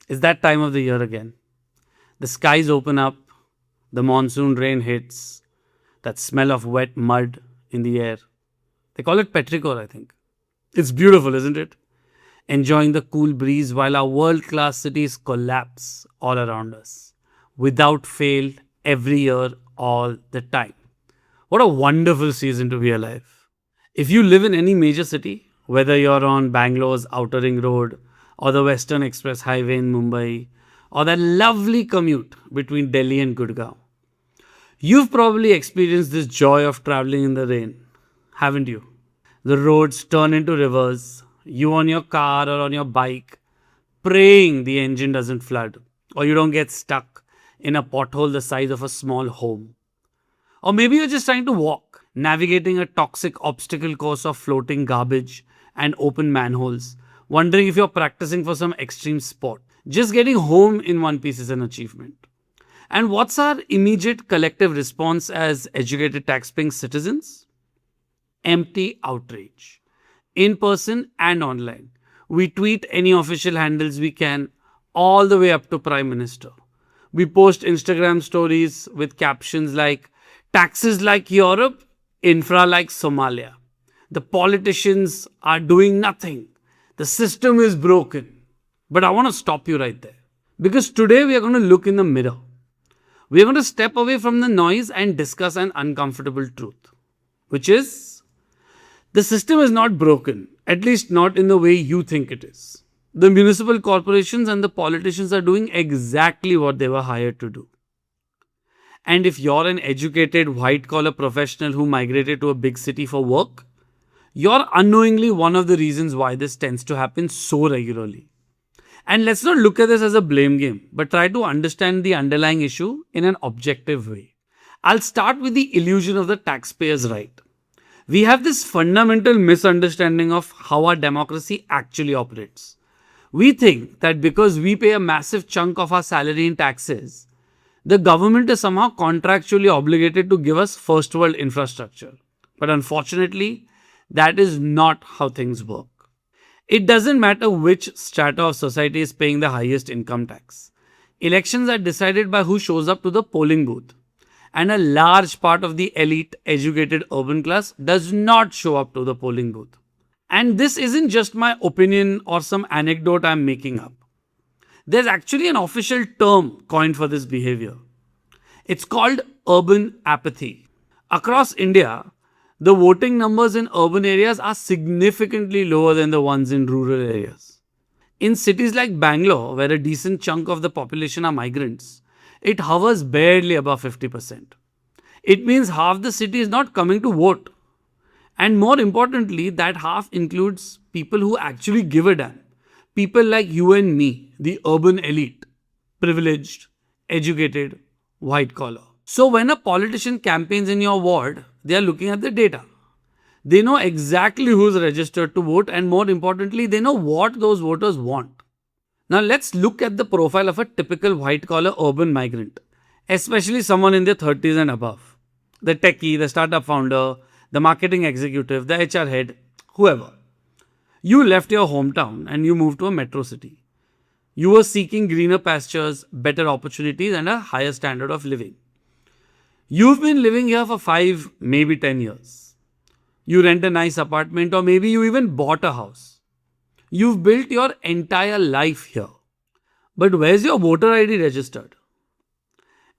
It's that time of the year again. The skies open up, the monsoon rain hits, that smell of wet mud in the air. They call it petrichor, I think. It's beautiful, isn't it? Enjoying the cool breeze while our world class cities collapse all around us. Without fail, every year, all the time. What a wonderful season to be alive. If you live in any major city, whether you're on Bangalore's Outer Ring Road or the Western Express Highway in Mumbai or that lovely commute between Delhi and Gurgaon, you've probably experienced this joy of traveling in the rain, haven't you? The roads turn into rivers, you on your car or on your bike, praying the engine doesn't flood or you don't get stuck in a pothole the size of a small home. Or maybe you're just trying to walk, navigating a toxic obstacle course of floating garbage and open manholes, wondering if you're practicing for some extreme sport. Just getting home in one piece is an achievement. And what's our immediate collective response as educated tax-paying citizens? Empty outrage. In person and online. We tweet any official handles we can, all the way up to Prime Minister. We post Instagram stories with captions like, taxes like Europe, infra like Somalia. The politicians are doing nothing. The system is broken. But I want to stop you right there. Because today we are going to look in the mirror. We are going to step away from the noise and discuss an uncomfortable truth. Which is, the system is not broken. At least not in the way you think it is. The municipal corporations and the politicians are doing exactly what they were hired to do. And if you're an educated white-collar professional who migrated to a big city for work, you're unknowingly one of the reasons why this tends to happen so regularly. And let's not look at this as a blame game, but try to understand the underlying issue in an objective way. I'll start with the illusion of the taxpayer's right. We have this fundamental misunderstanding of how our democracy actually operates. We think that because we pay a massive chunk of our salary in taxes, the government is somehow contractually obligated to give us first world infrastructure. But unfortunately, that is not how things work. It doesn't matter which strata of society is paying the highest income tax. Elections are decided by who shows up to the polling booth. And a large part of the elite, educated urban class does not show up to the polling booth. And this isn't just my opinion or some anecdote I'm making up. There's actually an official term coined for this behavior. It's called urban apathy. Across India, the voting numbers in urban areas are significantly lower than the ones in rural areas. In cities like Bangalore, where a decent chunk of the population are migrants, it hovers barely above 50%. It means half the city is not coming to vote. And more importantly, that half includes people who actually give a damn. People like you and me, the urban elite, privileged, educated, white collar. So when a politician campaigns in your ward, they are looking at the data. They know exactly who's registered to vote, and more importantly, they know what those voters want. Now let's look at the profile of a typical white collar urban migrant, especially someone in their 30s and above. The techie, the startup founder, the marketing executive, the HR head, whoever. You left your hometown and you moved to a metro city. You were seeking greener pastures, better opportunities, and a higher standard of living. You've been living here for 5, maybe 10 years. You rent a nice apartment, or maybe you even bought a house. You've built your entire life here. But where's your voter ID registered?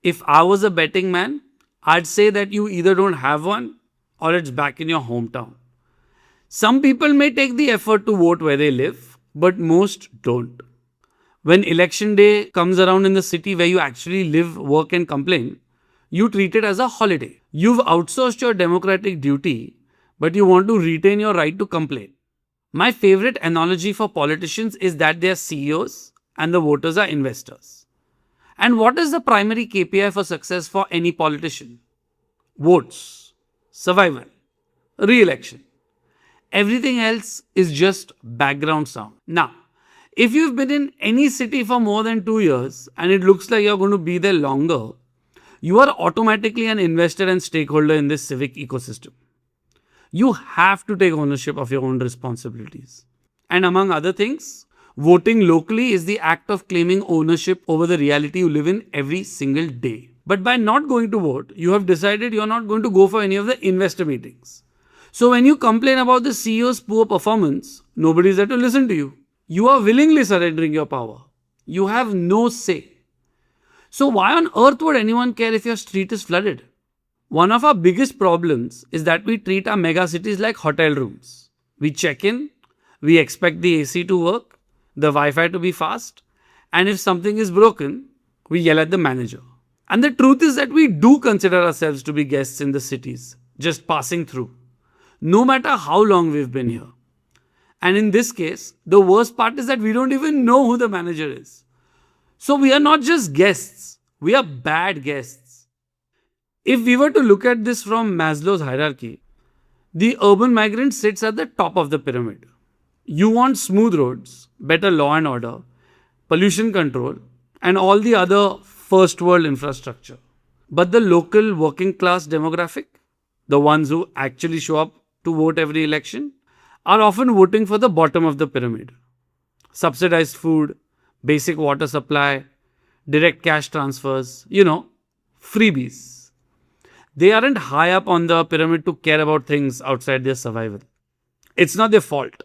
If I was a betting man, I'd say that you either don't have one or it's back in your hometown. Some people may take the effort to vote where they live, but most don't. When election day comes around in the city where you actually live, work and complain, you treat it as a holiday. You've outsourced your democratic duty, but you want to retain your right to complain. My favorite analogy for politicians is that they are CEOs and the voters are investors. And what is the primary KPI for success for any politician? Votes, survival, re-election. Everything else is just background sound. Now, if you've been in any city for more than 2 years and it looks like you're going to be there longer, you are automatically an investor and stakeholder in this civic ecosystem. You have to take ownership of your own responsibilities. And among other things, Voting locally is the act of claiming ownership over the reality you live in every single day. But by not going to vote, you have decided you're not going to go for any of the investor meetings. So when you complain about the CEO's poor performance, nobody is there to listen to you. You are willingly surrendering your power. You have no say. So why on earth would anyone care if your street is flooded? One of our biggest problems is that we treat our mega cities like hotel rooms. We check in, we expect the AC to work, the Wi-Fi to be fast, and if something is broken, we yell at the manager. And the truth is that we do consider ourselves to be guests in the cities, just passing through, no matter how long we've been here. And in this case, the worst part is that we don't even know who the manager is. So we are not just guests, we are bad guests. If we were to look at this from Maslow's hierarchy, the urban migrant sits at the top of the pyramid. You want smooth roads, better law and order, pollution control, and all the other first world infrastructure. But the local working class demographic, the ones who actually show up to vote every election, are often voting for the bottom of the pyramid. Subsidized food, basic water supply, direct cash transfers, freebies. They aren't high up on the pyramid to care about things outside their survival. It's not their fault.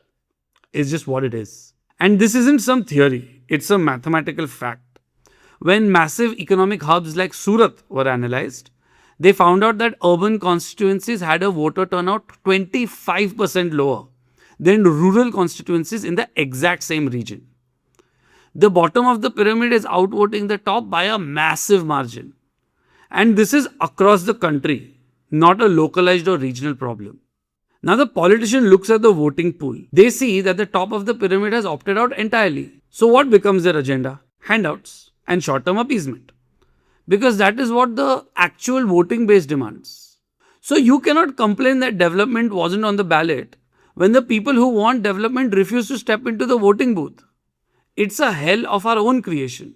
It's just what it is. And this isn't some theory. It's a mathematical fact. When massive economic hubs like Surat were analyzed, they found out that urban constituencies had a voter turnout 25% lower than rural constituencies in the exact same region. The bottom of the pyramid is outvoting the top by a massive margin. And this is across the country, not a localized or regional problem. Now the politician looks at the voting pool. They see that the top of the pyramid has opted out entirely. So what becomes their agenda? Handouts and short-term appeasement. Because that is what the actual voting base demands. So you cannot complain that development wasn't on the ballot when the people who want development refuse to step into the voting booth. It's a hell of our own creation.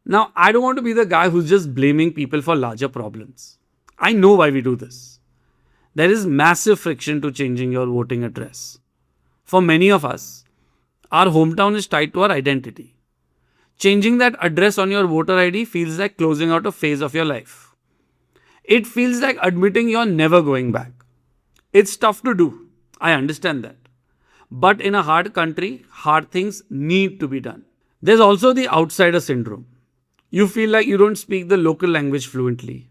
Now, I don't want to be the guy who's just blaming people for larger problems. I know why we do this. There is massive friction to changing your voting address. For many of us, our hometown is tied to our identity. Changing that address on your voter ID feels like closing out a phase of your life. It feels like admitting you're never going back. It's tough to do. I understand that. But in a hard country, hard things need to be done. There's also the outsider syndrome. You feel like you don't speak the local language fluently.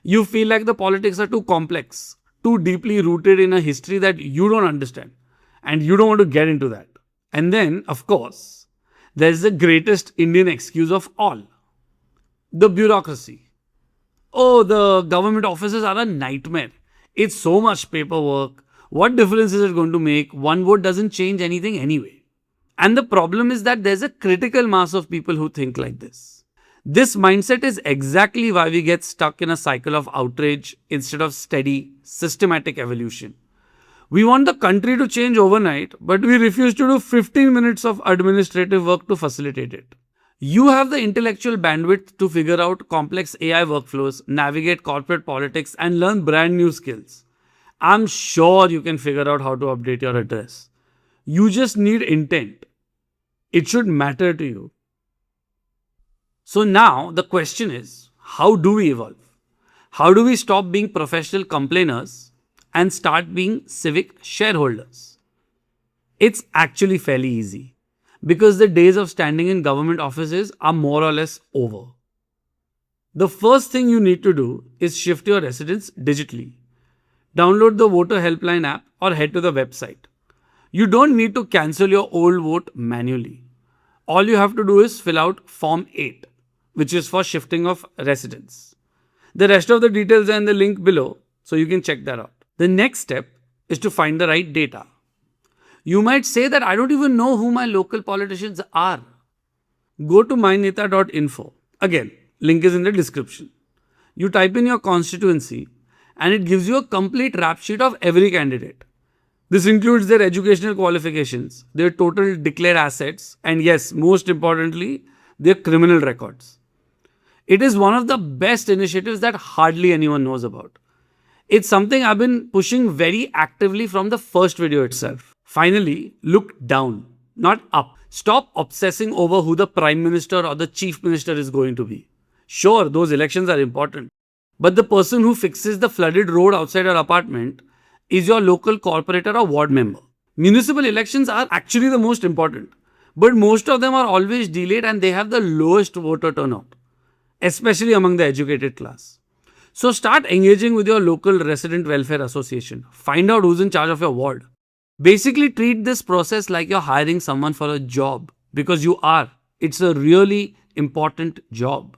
You feel like the politics are too complex, too deeply rooted in a history that you don't understand. And you don't want to get into that. And then, of course, there's the greatest Indian excuse of all. The bureaucracy. Oh, the government offices are a nightmare. It's so much paperwork. What difference is it going to make? One vote doesn't change anything anyway. And the problem is that there's a critical mass of people who think like this. This mindset is exactly why we get stuck in a cycle of outrage instead of steady, systematic evolution. We want the country to change overnight, but we refuse to do 15 minutes of administrative work to facilitate it. You have the intellectual bandwidth to figure out complex AI workflows, navigate corporate politics, and learn brand new skills. I'm sure you can figure out how to update your address. You just need intent. It should matter to you. So now the question is, how do we evolve? How do we stop being professional complainers and start being civic shareholders? It's actually fairly easy because the days of standing in government offices are more or less over. The first thing you need to do is shift your residence digitally. Download the voter helpline app or head to the website. You don't need to cancel your old vote manually. All you have to do is fill out Form 8, which is for shifting of residence. The rest of the details are in the link below, so you can check that out. The next step is to find the right data. You might say that I don't even know who my local politicians are. Go to myneta.info. Again, link is in the description. You type in your constituency and it gives you a complete rap sheet of every candidate. This includes their educational qualifications, their total declared assets, and yes, most importantly, their criminal records. It is one of the best initiatives that hardly anyone knows about. It's something I've been pushing very actively from the first video itself. Finally, look down. not up. Stop obsessing over who the prime minister or the chief minister is going to be. Sure, those elections are important. But the person who fixes the flooded road outside our apartment is your local corporator or ward member. Municipal elections are actually the most important. But most of them are always delayed and they have the lowest voter turnout, especially among the educated class. So start engaging with your local resident welfare association. Find out who's in charge of your ward. Basically, treat this process like you're hiring someone for a job because you are. It's a really important job.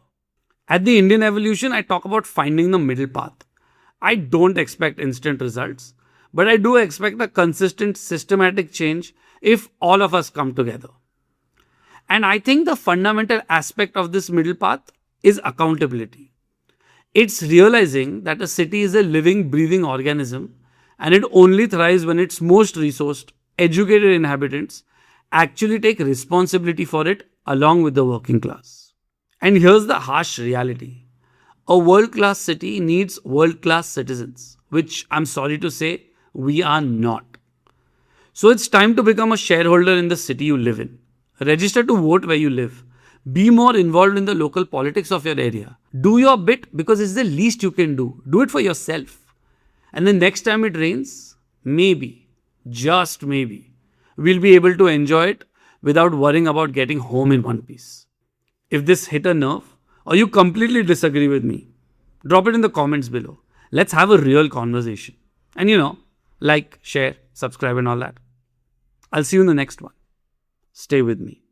At the Indian Evolution, I talk about finding the middle path. I don't expect instant results, but I do expect a consistent, systematic change if all of us come together. And I think the fundamental aspect of this middle path is accountability. It's realizing that a city is a living, breathing organism and it only thrives when its most resourced, educated inhabitants actually take responsibility for it along with the working class. And here's the harsh reality. A world-class city needs world-class citizens, which I'm sorry to say, we are not. So it's time to become a shareholder in the city you live in. Register to vote where you live. Be more involved in the local politics of your area. Do your bit because it's the least you can do. Do it for yourself. And the next time it rains, maybe, just maybe, we'll be able to enjoy it without worrying about getting home in one piece. If this hit a nerve or you completely disagree with me, drop it in the comments below. Let's have a real conversation. And like, share, subscribe and all that. I'll see you in the next one. Stay with me.